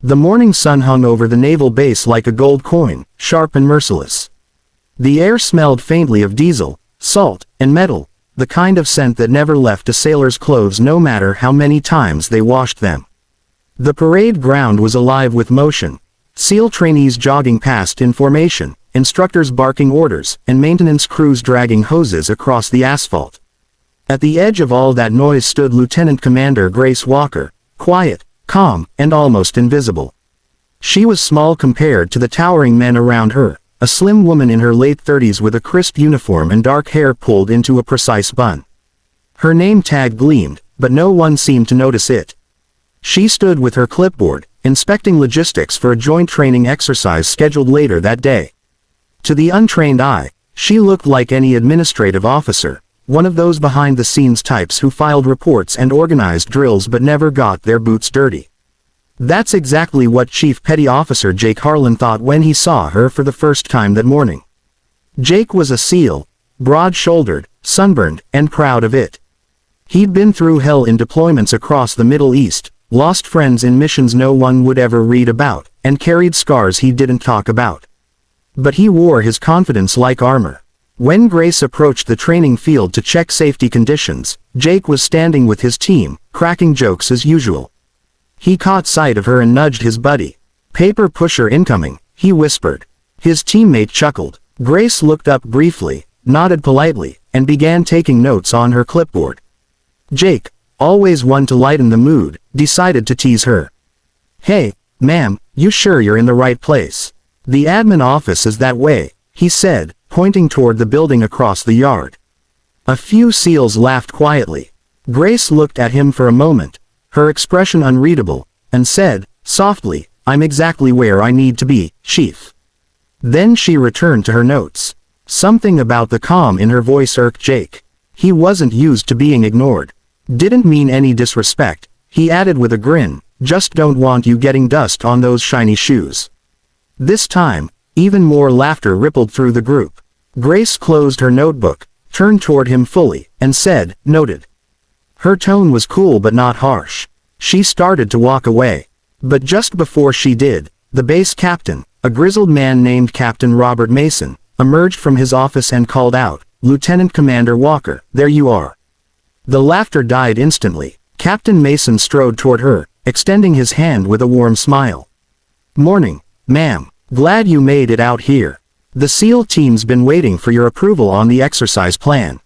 The morning sun hung over the naval base like a gold coin, sharp and merciless. The air smelled faintly of diesel, salt, and metal, the kind of scent that never left a sailor's clothes no matter how many times they washed them. The parade ground was alive with motion. SEAL trainees jogging past in formation, instructors barking orders, and maintenance crews dragging hoses across the asphalt. At the edge of all that noise stood Lieutenant Commander Grace Walker, quiet, calm, and almost invisible. She was small compared to the towering men around her, a slim woman in her late 30s with a crisp uniform and dark hair pulled into a precise bun. Her name tag gleamed, but no one seemed to notice it. She stood with her clipboard, inspecting logistics for a joint training exercise scheduled later that day. To the untrained eye, she looked like any administrative officer, one of those behind-the-scenes types who filed reports and organized drills but never got their boots dirty. That's exactly what Chief Petty Officer Jake Harlan thought when he saw her for the first time that morning. Jake was a SEAL, broad-shouldered, sunburned, and proud of it. He'd been through hell in deployments across the Middle East, lost friends in missions no one would ever read about, and carried scars he didn't talk about. But he wore his confidence like armor. When Grace approached the training field to check safety conditions, Jake was standing with his team, cracking jokes as usual. He caught sight of her and nudged his buddy. "Paper pusher incoming," he whispered. His teammate chuckled. Grace looked up briefly, nodded politely, and began taking notes on her clipboard. Jake, always one to lighten the mood, decided to tease her. "Hey, ma'am, you sure you're in the right place? The admin office is that way," he said, pointing toward the building across the yard. A few SEALs laughed quietly. Grace looked at him for a moment, her expression unreadable, and said, softly, "I'm exactly where I need to be, Chief." Then she returned to her notes. Something about the calm in her voice irked Jake. He wasn't used to being ignored. "Didn't mean any disrespect," he added with a grin, "just don't want you getting dust on those shiny shoes." This time, even more laughter rippled through the group. Grace closed her notebook, turned toward him fully, and said, "Noted." Her tone was cool but not harsh. She started to walk away. But just before she did, the base captain, a grizzled man named Captain Robert Mason, emerged from his office and called out, "Lieutenant Commander Walker, there you are." The laughter died instantly. Captain Mason strode toward her, extending his hand with a warm smile. "Morning, ma'am. Glad you made it out here. The SEAL team's been waiting for your approval on the exercise plan."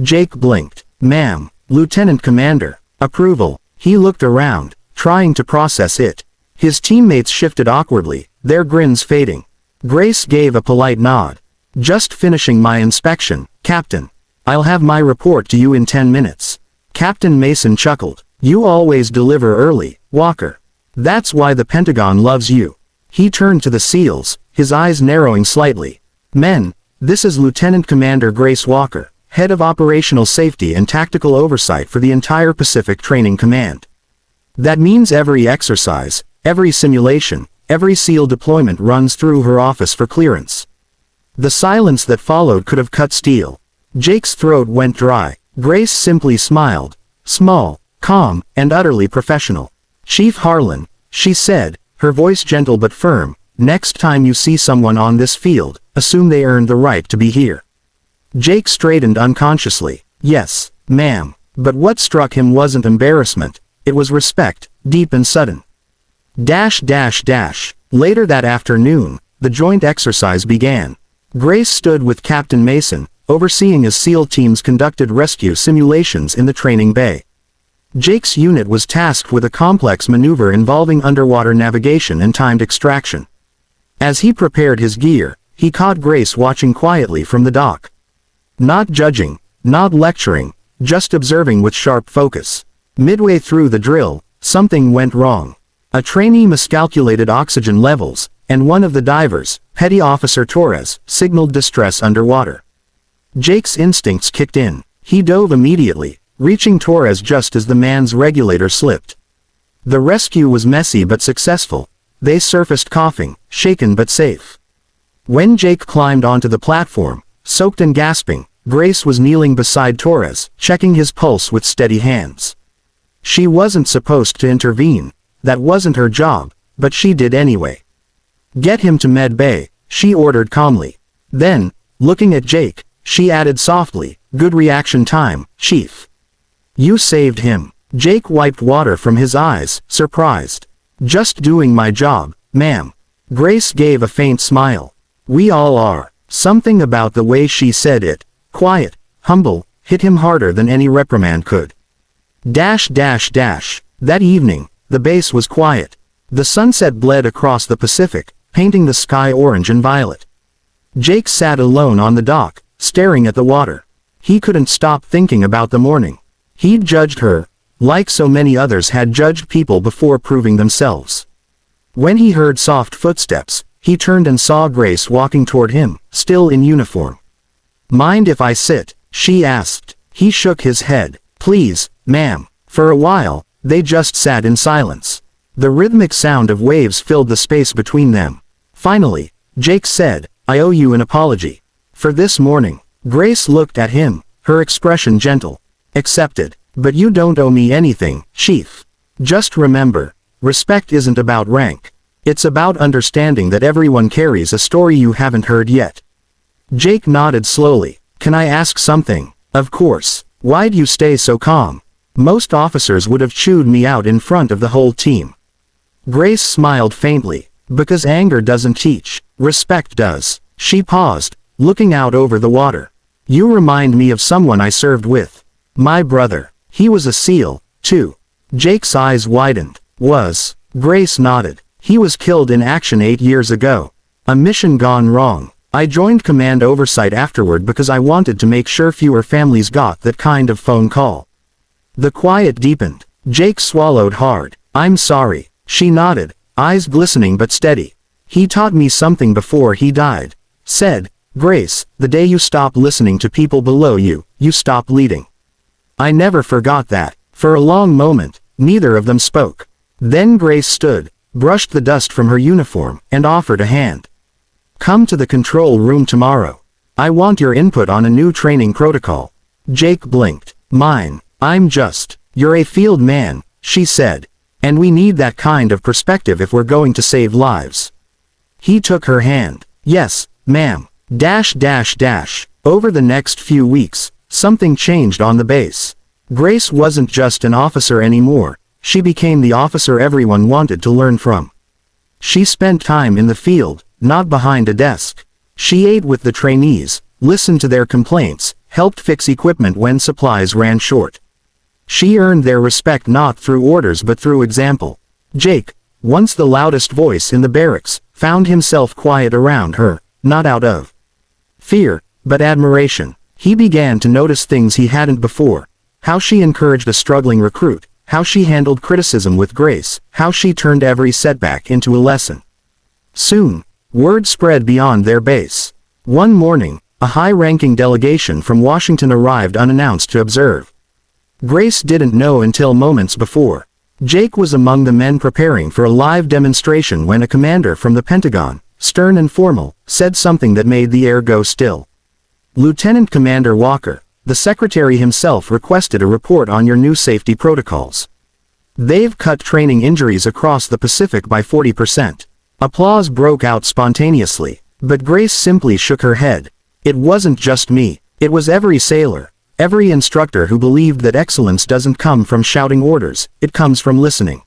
Jake blinked. "Ma'am, Lieutenant Commander, approval." He looked around, trying to process it. His teammates shifted awkwardly, their grins fading. Grace gave a polite nod. "Just finishing my inspection, Captain. I'll have my report to you in 10 minutes. Captain Mason chuckled. "You always deliver early, Walker. That's why the Pentagon loves you." He turned to the SEALs, his eyes narrowing slightly. "Men, this is Lieutenant Commander Grace Walker, Head of Operational Safety and Tactical Oversight for the entire Pacific Training Command. That means every exercise, every simulation, every SEAL deployment runs through her office for clearance." The silence that followed could have cut steel. Jake's throat went dry. Grace simply smiled. Small, calm, and utterly professional. "Chief Harlan," she said, her voice gentle but firm, "next time you see someone on this field, assume they earned the right to be here." Jake straightened unconsciously. "Yes, ma'am." But what struck him wasn't embarrassment, it was respect, deep and sudden. Later that afternoon, the joint exercise began. Grace stood with Captain Mason, overseeing as SEAL teams conducted rescue simulations in the training bay. Jake's unit was tasked with a complex maneuver involving underwater navigation and timed extraction. As he prepared his gear, he caught Grace watching quietly from the dock. Not judging, not lecturing, just observing with sharp focus. Midway through the drill, something went wrong. A trainee miscalculated oxygen levels, and one of the divers, Petty Officer Torres, signaled distress underwater. Jake's instincts kicked in. He dove immediately, reaching Torres just as the man's regulator slipped. The rescue was messy but successful. They surfaced coughing, shaken but safe. When Jake climbed onto the platform, soaked and gasping, Grace was kneeling beside Torres, checking his pulse with steady hands. She wasn't supposed to intervene. That wasn't her job, but she did anyway. Get him to Med Bay, she ordered calmly. Then, looking at Jake, she added softly, good reaction time, Chief. You saved him. Jake wiped water from his eyes, surprised. Just doing my job, ma'am. Grace gave a faint smile. We all are. Something about the way she said it, quiet, humble, hit him harder than any reprimand could. That evening, the base was quiet. The sunset bled across the Pacific, painting the sky orange and violet. Jake sat alone on the dock, staring at the water. He couldn't stop thinking about the morning. He'd judged her, like so many others had judged people before proving themselves. When he heard soft footsteps, he turned and saw Grace walking toward him, still in uniform. Mind if I sit? She asked. He shook his head. Please, ma'am. For a while, they just sat in silence. The rhythmic sound of waves filled the space between them. Finally, Jake said, I owe you an apology. For this morning. Grace looked at him, her expression gentle. Accepted. But you don't owe me anything, Chief. Just remember, respect isn't about rank. It's about understanding that everyone carries a story you haven't heard yet. Jake nodded slowly. Can I ask something? Of course. Why'd you stay so calm? Most officers would have chewed me out in front of the whole team. Grace smiled faintly. Because anger doesn't teach, respect does. She paused, looking out over the water. You remind me of someone I served with. My brother. He was a SEAL, too. Jake's eyes widened. Was. Grace nodded. He was killed in action 8 years ago. A mission gone wrong. I joined command oversight afterward because I wanted to make sure fewer families got that kind of phone call. The quiet deepened. Jake swallowed hard. I'm sorry. She nodded, eyes glistening but steady. He taught me something before he died. Said, Grace, the day you stop listening to people below you, you stop leading. I never forgot that. For a long moment, neither of them spoke. Then Grace stood, brushed the dust from her uniform, and offered a hand. Come to the control room tomorrow. I want your input on a new training protocol. Jake blinked. Mine. You're a field man, she said. And we need that kind of perspective if we're going to save lives. He took her hand. Yes, ma'am. Over the next few weeks, something changed on the base. Grace wasn't just an officer anymore, she became the officer everyone wanted to learn from. She spent time in the field, not behind a desk. She ate with the trainees, listened to their complaints, helped fix equipment when supplies ran short. She earned their respect not through orders but through example. Jake, once the loudest voice in the barracks, found himself quiet around her, not out of fear, but admiration. He began to notice things he hadn't before. How she encouraged a struggling recruit, how she handled criticism with grace, how she turned every setback into a lesson. Soon, word spread beyond their base. One morning, a high-ranking delegation from Washington arrived unannounced to observe. Grace didn't know until moments before. Jake was among the men preparing for a live demonstration when a commander from the Pentagon, stern and formal, said something that made the air go still. Lieutenant Commander Walker, the secretary himself, requested a report on your new safety protocols. They've cut training injuries across the Pacific by 40%. Applause broke out spontaneously, but Grace simply shook her head. It wasn't just me, it was every sailor, every instructor who believed that excellence doesn't come from shouting orders, it comes from listening.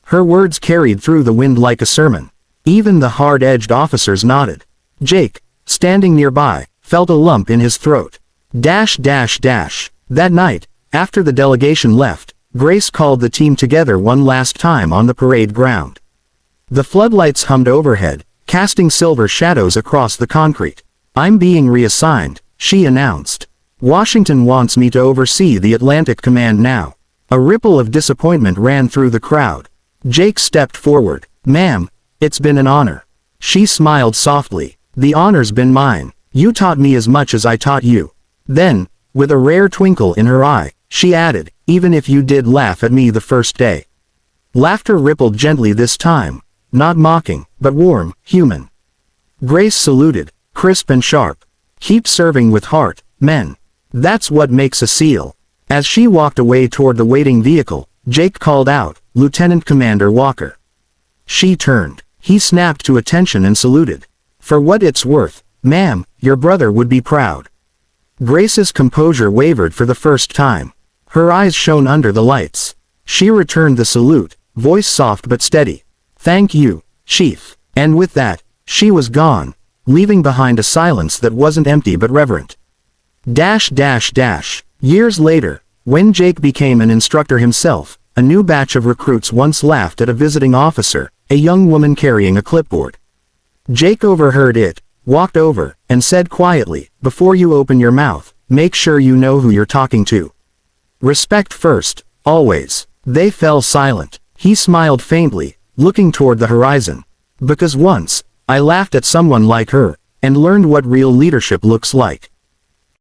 Her words carried through the wind like a sermon. Even the hard-edged officers nodded. Jake, standing nearby, felt a lump in his throat. That night, after the delegation left, Grace called the team together one last time on the parade ground. The floodlights hummed overhead, casting silver shadows across the concrete. I'm being reassigned, she announced. Washington wants me to oversee the Atlantic Command now. A ripple of disappointment ran through the crowd. Jake stepped forward. Ma'am, it's been an honor. She smiled softly. The honor's been mine. You taught me as much as I taught you. Then, with a rare twinkle in her eye, she added, even if you did laugh at me the first day. Laughter rippled gently this time, not mocking, but warm, human. Grace saluted, crisp and sharp. Keep serving with heart, men. That's what makes a SEAL. As she walked away toward the waiting vehicle, Jake called out, Lieutenant Commander Walker. She turned. He snapped to attention and saluted. "For what it's worth, ma'am, your brother would be proud." Grace's composure wavered for the first time. Her eyes shone under the lights. She returned the salute, voice soft but steady. "Thank you, Chief." And with that, she was gone, leaving behind a silence that wasn't empty but reverent. Years later, when Jake became an instructor himself, a new batch of recruits once laughed at a visiting officer, a young woman carrying a clipboard. Jake overheard it, walked over, and said quietly, "Before you open your mouth, make sure you know who you're talking to. Respect first, always." They fell silent. He smiled faintly, looking toward the horizon. "Because once, I laughed at someone like her, and learned what real leadership looks like."